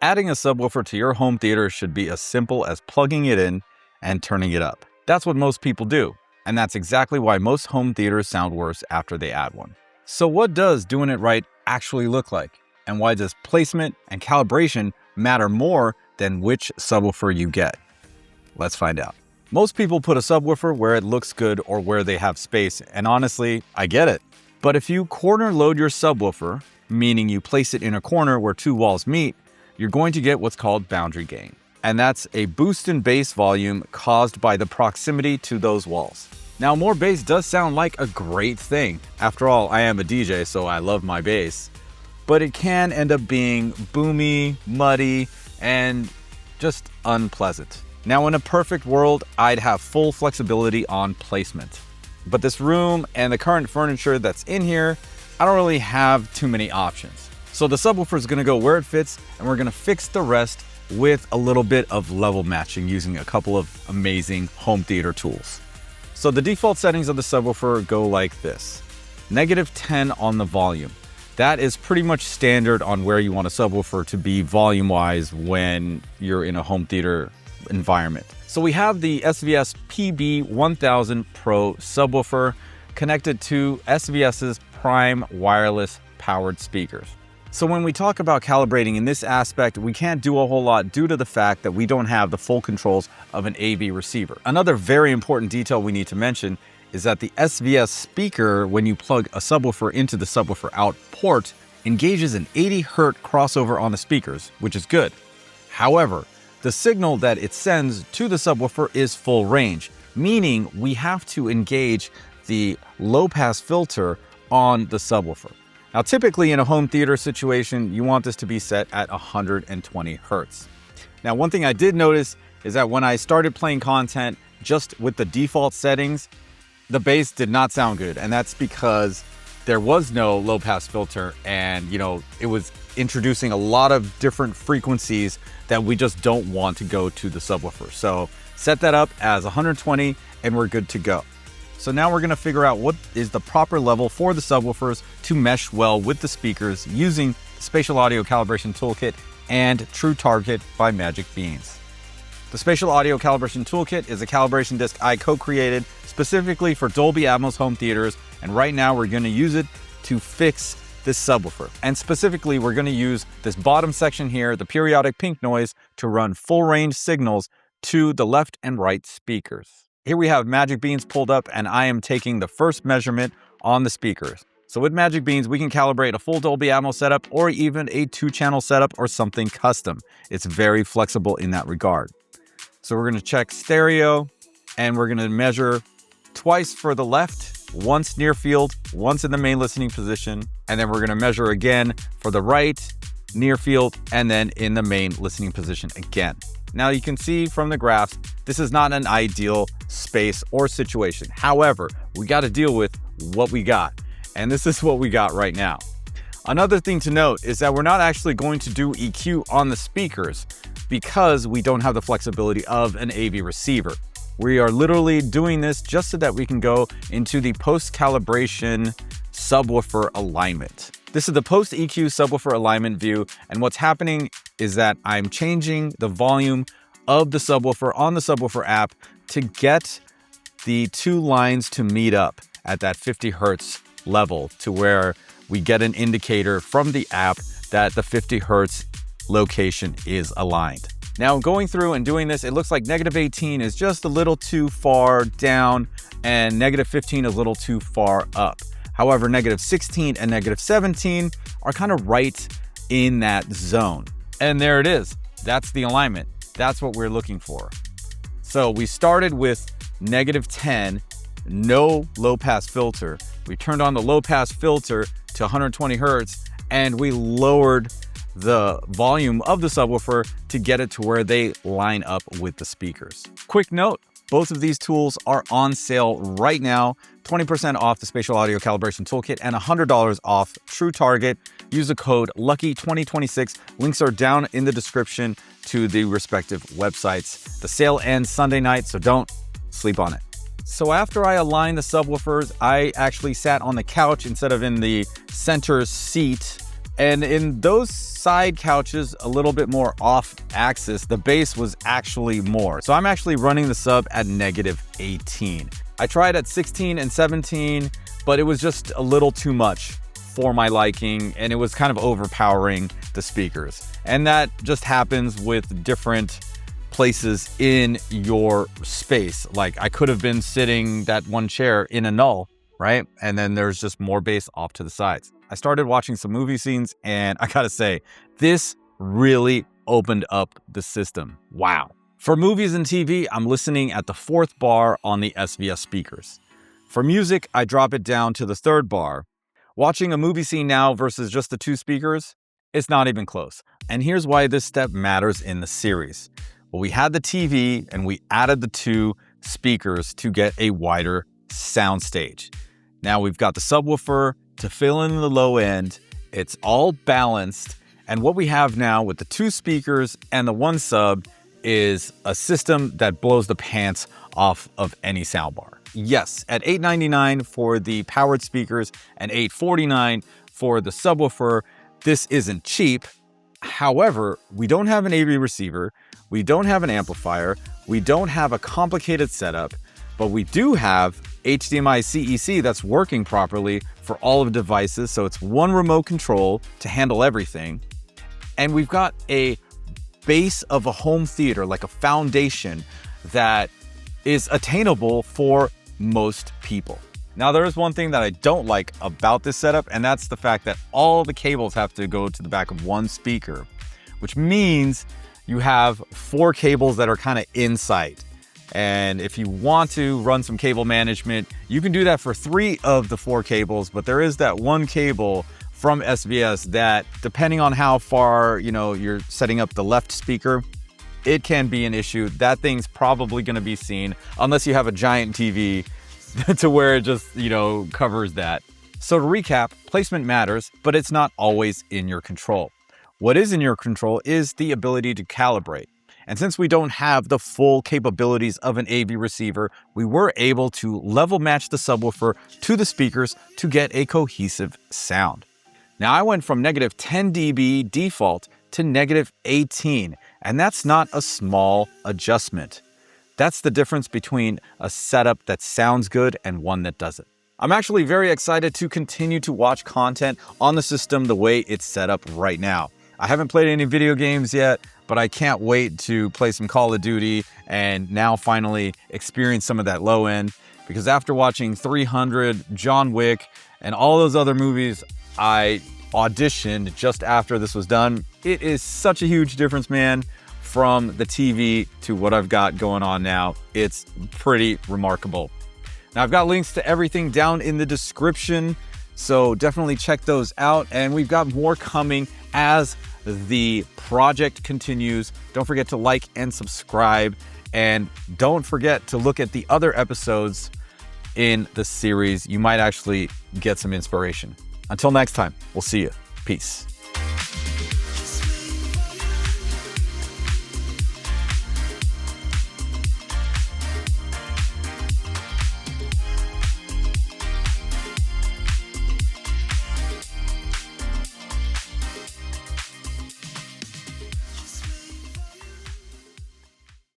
Adding a subwoofer to your home theater should be as simple as plugging it in and turning it up. That's what most people do, and that's exactly why most home theaters sound worse after they add one. So what does doing it right actually look like? And why does placement and calibration matter more than which subwoofer you get? Let's find out. Most people put a subwoofer where it looks good or where they have space, and honestly, I get it. But if you corner load your subwoofer, meaning you place it in a corner where two walls meet, you're going to get what's called boundary gain. And that's a boost in bass volume caused by the proximity to those walls. Now, more bass does sound like a great thing. After all, I am a DJ, so I love my bass. But it can end up being boomy, muddy, and just unpleasant. Now, in a perfect world, I'd have full flexibility on placement. But this room and the current furniture that's in here, I don't really have too many options. So the subwoofer is going to go where it fits, and we're going to fix the rest with a little bit of level matching using a couple of amazing home theater tools. So the default settings of the subwoofer go like this. -10 on the volume. That is pretty much standard on where you want a subwoofer to be volume-wise when you're in a home theater environment. So we have the SVS PB-1000 Pro subwoofer connected to SVS's Prime Wireless powered speakers. So when we talk about calibrating in this aspect, we can't do a whole lot due to the fact that we don't have the full controls of an AV receiver. Another very important detail we need to mention is that the SVS speaker, when you plug a subwoofer into the subwoofer out port, engages an 80 Hz crossover on the speakers, which is good. However, the signal that it sends to the subwoofer is full range, meaning we have to engage the low pass filter on the subwoofer. Now, typically in a home theater situation, you want this to be set at 120 Hertz. Now, one thing I did notice is that when I started playing content just with the default settings, the bass did not sound good. And that's because there was no low pass filter, and it was introducing a lot of different frequencies that we just don't want to go to the subwoofer. So set that up as 120 and we're good to go. So now we're going to figure out what is the proper level for the subwoofers to mesh well with the speakers using Spatial Audio Calibration Toolkit and True Target by Magic Beans. The Spatial Audio Calibration Toolkit is a calibration disc I co-created specifically for Dolby Atmos home theaters, and right now we're going to use it to fix this subwoofer. And specifically, we're going to use this bottom section here, the periodic pink noise, to run full range signals to the left and right speakers. Here we have Magic Beans pulled up, and I am taking the first measurement on the speakers. So with Magic Beans, we can calibrate a full Dolby Atmos setup or even a 2-channel setup or something custom. It's very flexible in that regard. So we're going to check stereo, and we're going to measure twice for the left, once near field, once in the main listening position, and then we're going to measure again for the right, near field, and then in the main listening position again. Now you can see from the graphs, this is not an ideal space or situation. However, we got to deal with what we got. And this is what we got right now. Another thing to note is that we're not actually going to do EQ on the speakers because we don't have the flexibility of an AV receiver. We are literally doing this just so that we can go into the post-calibration subwoofer alignment. This is the post-EQ subwoofer alignment view, and what's happening is that I'm changing the volume of the subwoofer on the subwoofer app to get the two lines to meet up at that 50 Hertz level to where we get an indicator from the app that the 50 Hertz location is aligned. Now going through and doing this, it looks like -18 is just a little too far down and -15 is a little too far up. However, -16 and -17 are kind of right in that zone. And there it is. That's the alignment. That's what we're looking for. So we started with -10, no low pass filter. We turned on the low pass filter to 120 Hertz and we lowered the volume of the subwoofer to get it to where they line up with the speakers. Quick note, both of these tools are on sale right now. 20% off the Spatial Audio Calibration Toolkit and $100 off True Target. Use the code LUCKY2026. Links are down in the description to the respective websites. The sale ends Sunday night, so don't sleep on it. So after I aligned the subwoofers, I actually sat on the couch instead of in the center seat And in those side couches, a little bit more off axis, the bass was actually more. So I'm actually running the sub at -18. I tried at 16 and 17, but it was just a little too much for my liking, and it was kind of overpowering the speakers. And that just happens with different places in your space. Like I could have been sitting that one chair in a null, right? And then there's just more bass off to the sides. I started watching some movie scenes, and I gotta say, this really opened up the system. Wow. For movies and TV, I'm listening at the 4th bar on the SVS speakers. For music, I drop it down to the 3rd bar. Watching a movie scene now versus just the 2 speakers, it's not even close. And here's why this step matters in the series. Well, we had the TV and we added the 2 speakers to get a wider sound stage. Now we've got the subwoofer to fill in the low end. It's all balanced. And what we have now with the 2 speakers and the 1 sub is a system that blows the pants off of any soundbar. Yes, at $899 for the powered speakers and $849 for the subwoofer, this isn't cheap. However, we don't have an AV receiver, we don't have an amplifier, we don't have a complicated setup, but we do have HDMI CEC that's working properly for all of the devices, so it's one remote control to handle everything. And we've got a base of a home theater, like a foundation that is attainable for most people. Now, there is one thing that I don't like about this setup, and that's the fact that all the cables have to go to the back of one speaker, which means you have 4 cables that are kind of in sight. And if you want to run some cable management, you can do that for 3 of the 4 cables, but there is that one cable from SVS that, depending on how far, you're setting up the left speaker, it can be an issue. That thing's probably going to be seen unless you have a giant TV to where it just, covers that. So to recap, placement matters, but it's not always in your control. What is in your control is the ability to calibrate. And since we don't have the full capabilities of an AV receiver, we were able to level match the subwoofer to the speakers to get a cohesive sound. Now I went from -10 dB default to -18, and that's not a small adjustment. That's the difference between a setup that sounds good and one that doesn't. I'm actually very excited to continue to watch content on the system the way it's set up right now. I haven't played any video games yet, but I can't wait to play some Call of Duty and now finally experience some of that low end, because after watching 300, John Wick, and all those other movies I auditioned just after this was done, it is such a huge difference, man, from the TV to what I've got going on now. It's pretty remarkable. Now, I've got links to everything down in the description, so definitely check those out. And we've got more coming as the project continues. Don't forget to like and subscribe, and don't forget to look at the other episodes in the series. You might actually get some inspiration. Until next time, we'll see you. Peace.